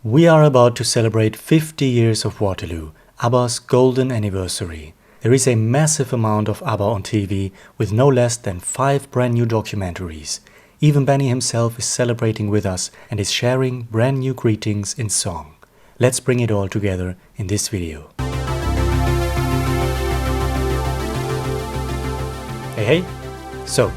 We are about to celebrate 50 years of Waterloo, ABBA's golden anniversary. There is a massive amount of ABBA on TV with no less than 5 brand new documentaries. Even Benny himself is celebrating with us and is sharing brand new greetings in song. Let's bring it all together in this video. Hey! So,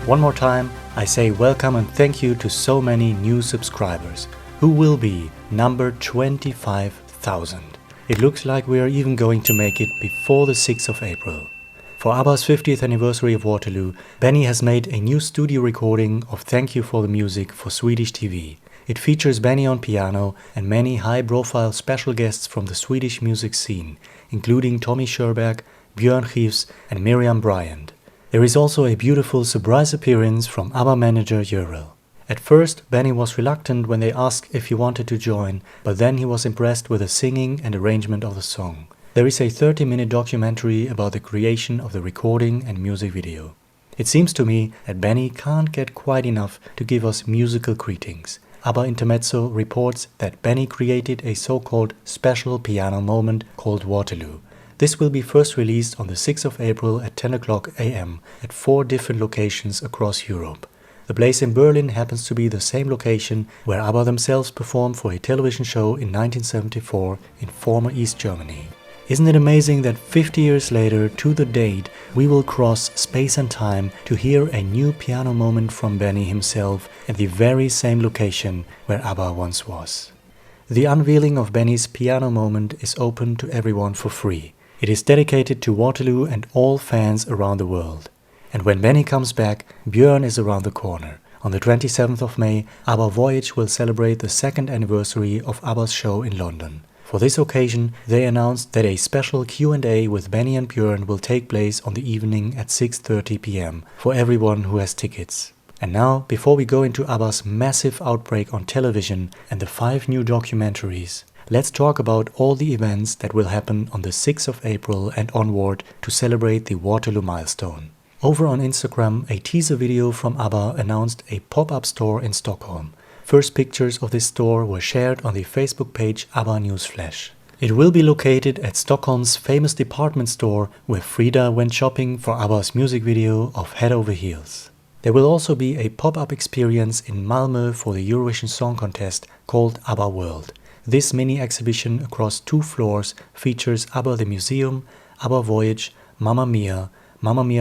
one more time, I say welcome and thank you to so many new subscribers, who will be number 25,000. It looks like we are even going to make it before the 6th of April. For ABBA's 50th anniversary of Waterloo, Benny has made a new studio recording of Thank You for the Music for Swedish TV. It features Benny on piano and many high-profile special guests from the Swedish music scene, including Tommy Sherback, Björn and Miriam Bryant. There is also a beautiful surprise appearance from ABBA manager Jörel. At first, Benny was reluctant when they asked if he wanted to join, but then he was impressed with the singing and arrangement of the song. There is a 30-minute documentary about the creation of the recording and music video. It seems to me that Benny can't get quite enough to give us musical greetings. ABBA Intermezzo reports that Benny created a so-called special piano moment called Waterloo. This will be first released on the 6th of April at 10 o'clock am at 4 different locations across Europe. The place in Berlin happens to be the same location where ABBA themselves performed for a television show in 1974 in former East Germany. Isn't it amazing that 50 years later, to the date, we will cross space and time to hear a new piano moment from Benny himself at the very same location where ABBA once was. The unveiling of Benny's piano moment is open to everyone for free. It is dedicated to Waterloo and all fans around the world. And when Benny comes back, Björn is around the corner. On the 27th of May, ABBA Voyage will celebrate the 2nd anniversary of ABBA's show in London. For this occasion, they announced that a special Q&A with Benny and Björn will take place on the evening at 6:30 p.m. for everyone who has tickets. And now, before we go into ABBA's massive outbreak on television and the 5 new documentaries, let's talk about all the events that will happen on the 6th of April and onward to celebrate the Waterloo milestone. Over on Instagram, a teaser video from ABBA announced a pop-up store in Stockholm. First pictures of this store were shared on the Facebook page ABBA Newsflash. It will be located at Stockholm's famous department store where Frida went shopping for ABBA's music video of Head Over Heels. There will also be a pop-up experience in Malmö for the Eurovision Song Contest called ABBA World. This mini exhibition across 2 floors features ABBA the Museum, ABBA Voyage, Mamma Mia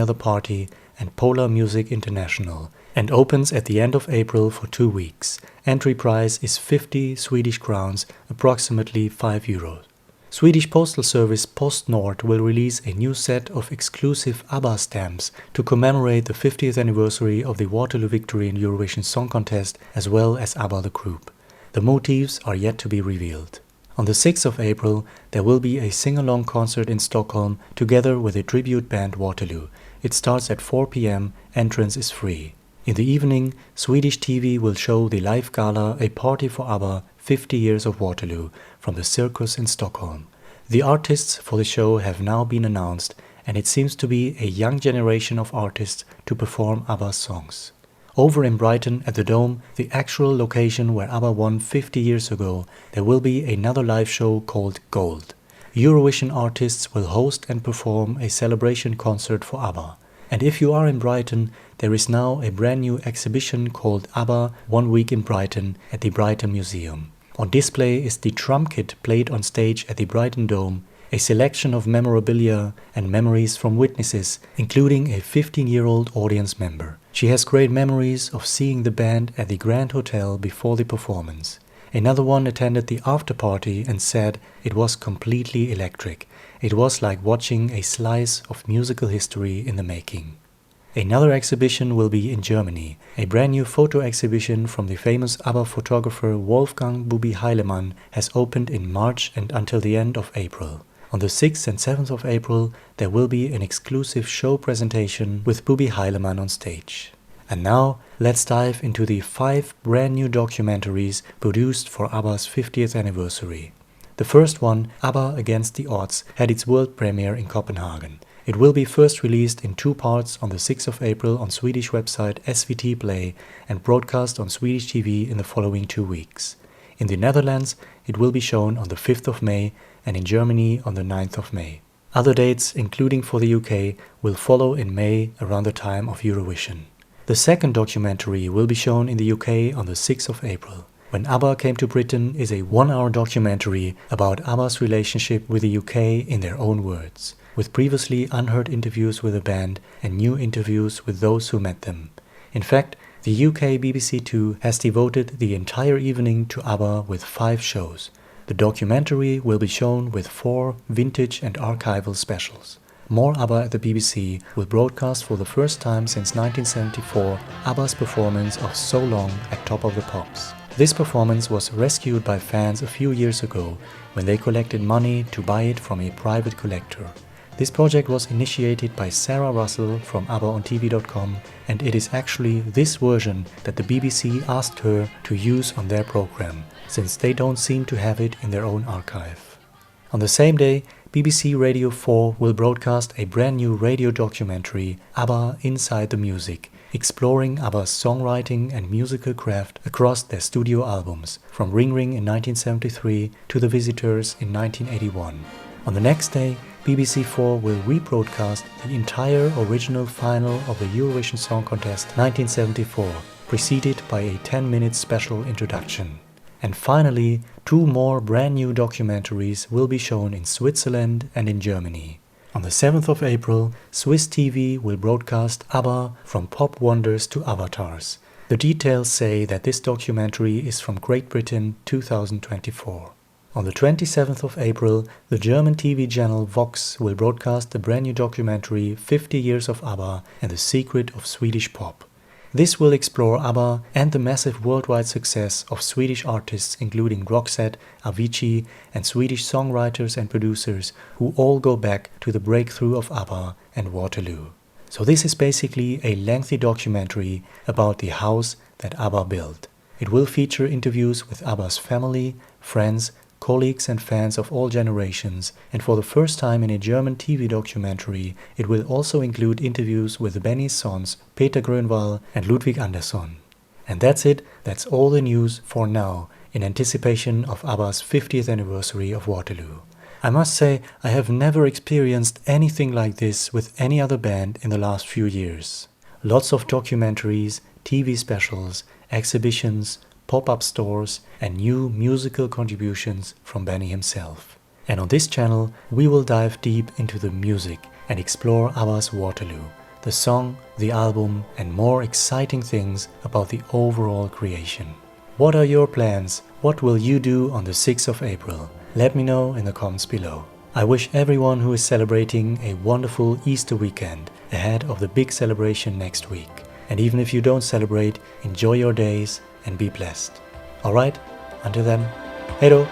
the Party and Polar Music International, and opens at the end of April for 2 weeks. Entry price is 50 Swedish crowns, approximately €5. Swedish postal service PostNord will release a new set of exclusive ABBA stamps to commemorate the 50th anniversary of the Waterloo victory in Eurovision Song Contest as well as ABBA the group. The motifs are yet to be revealed. On the 6th of April, there will be a sing-along concert in Stockholm together with the tribute band Waterloo. It starts at 4 p.m, entrance is free. In the evening, Swedish TV will show the live gala A Party for ABBA 50 Years of Waterloo from the Circus in Stockholm. The artists for the show have now been announced, and it seems to be a young generation of artists to perform ABBA's songs. Over in Brighton at the Dome, the actual location where ABBA won 50 years ago, there will be another live show called Gold. Eurovision artists will host and perform a celebration concert for ABBA. And if you are in Brighton, there is now a brand new exhibition called ABBA 1 Week in Brighton at the Brighton Museum. On display is the drum kit played on stage at the Brighton Dome, a selection of memorabilia and memories from witnesses, including a 15-year-old audience member. She has great memories of seeing the band at the Grand Hotel before the performance. Another one attended the after party and said it was completely electric. It was like watching a slice of musical history in the making. Another exhibition will be in Germany. A brand new photo exhibition from the famous ABBA photographer Wolfgang Bubi Heilemann has opened in March and until the end of April. On the 6th and 7th of April, there will be an exclusive show presentation with Bubi Heilemann on stage. And now, let's dive into the 5 brand new documentaries produced for ABBA's 50th anniversary. The first one, ABBA Against the Odds, had its world premiere in Copenhagen. It will be first released in 2 parts on the 6th of April on Swedish website SVT Play and broadcast on Swedish TV in the following 2 weeks. In the Netherlands, it will be shown on the 5th of May and in Germany on the 9th of May. Other dates, including for the UK, will follow in May around the time of Eurovision. The second documentary will be shown in the UK on the 6th of April. When ABBA Came to Britain is a 1-hour documentary about ABBA's relationship with the UK in their own words, with previously unheard interviews with the band and new interviews with those who met them. In fact, the UK BBC Two has devoted the entire evening to ABBA with 5 shows. The documentary will be shown with 4 vintage and archival specials. More ABBA at the BBC will broadcast for the first time since 1974 ABBA's performance of So Long at Top of the Pops. This performance was rescued by fans a few years ago when they collected money to buy it from a private collector. This project was initiated by Sarah Russell from ABBAOnTV.com, and it is actually this version that the BBC asked her to use on their program, since they don't seem to have it in their own archive. On the same day, BBC Radio 4 will broadcast a brand new radio documentary, ABBA Inside the Music, exploring ABBA's songwriting and musical craft across their studio albums, from Ring Ring in 1973 to The Visitors in 1981. On the next day, BBC 4 will rebroadcast the entire original final of the Eurovision Song Contest 1974, preceded by a 10-minute special introduction. And finally, 2 more brand new documentaries will be shown in Switzerland and in Germany. On the 7th of April, Swiss TV will broadcast ABBA From Pop Wonders to Avatars. The details say that this documentary is from Great Britain 2024. On the 27th of April, the German TV channel Vox will broadcast the brand new documentary 50 Years of ABBA and the Secret of Swedish Pop. This will explore ABBA and the massive worldwide success of Swedish artists including Roxette, Avicii and Swedish songwriters and producers who all go back to the breakthrough of ABBA and Waterloo. So this is basically a lengthy documentary about the house that ABBA built. It will feature interviews with ABBA's family, friends, colleagues and fans of all generations, and for the first time in a German TV documentary, it will also include interviews with Benny's sons Peter Grönwall and Ludwig Andersson. And that's it, that's all the news for now, in anticipation of ABBA's 50th anniversary of Waterloo. I must say, I have never experienced anything like this with any other band in the last few years. Lots of documentaries, TV specials, exhibitions, pop-up stores and new musical contributions from Benny himself. And on this channel we will dive deep into the music and explore ABBA's Waterloo, the song, the album and more exciting things about the overall creation. What are your plans? What will you do on the 6th of April? Let me know in the comments below. I wish everyone who is celebrating a wonderful Easter weekend ahead of the big celebration next week. And even if you don't celebrate, enjoy your days and be blessed. Alright, until then, hey do!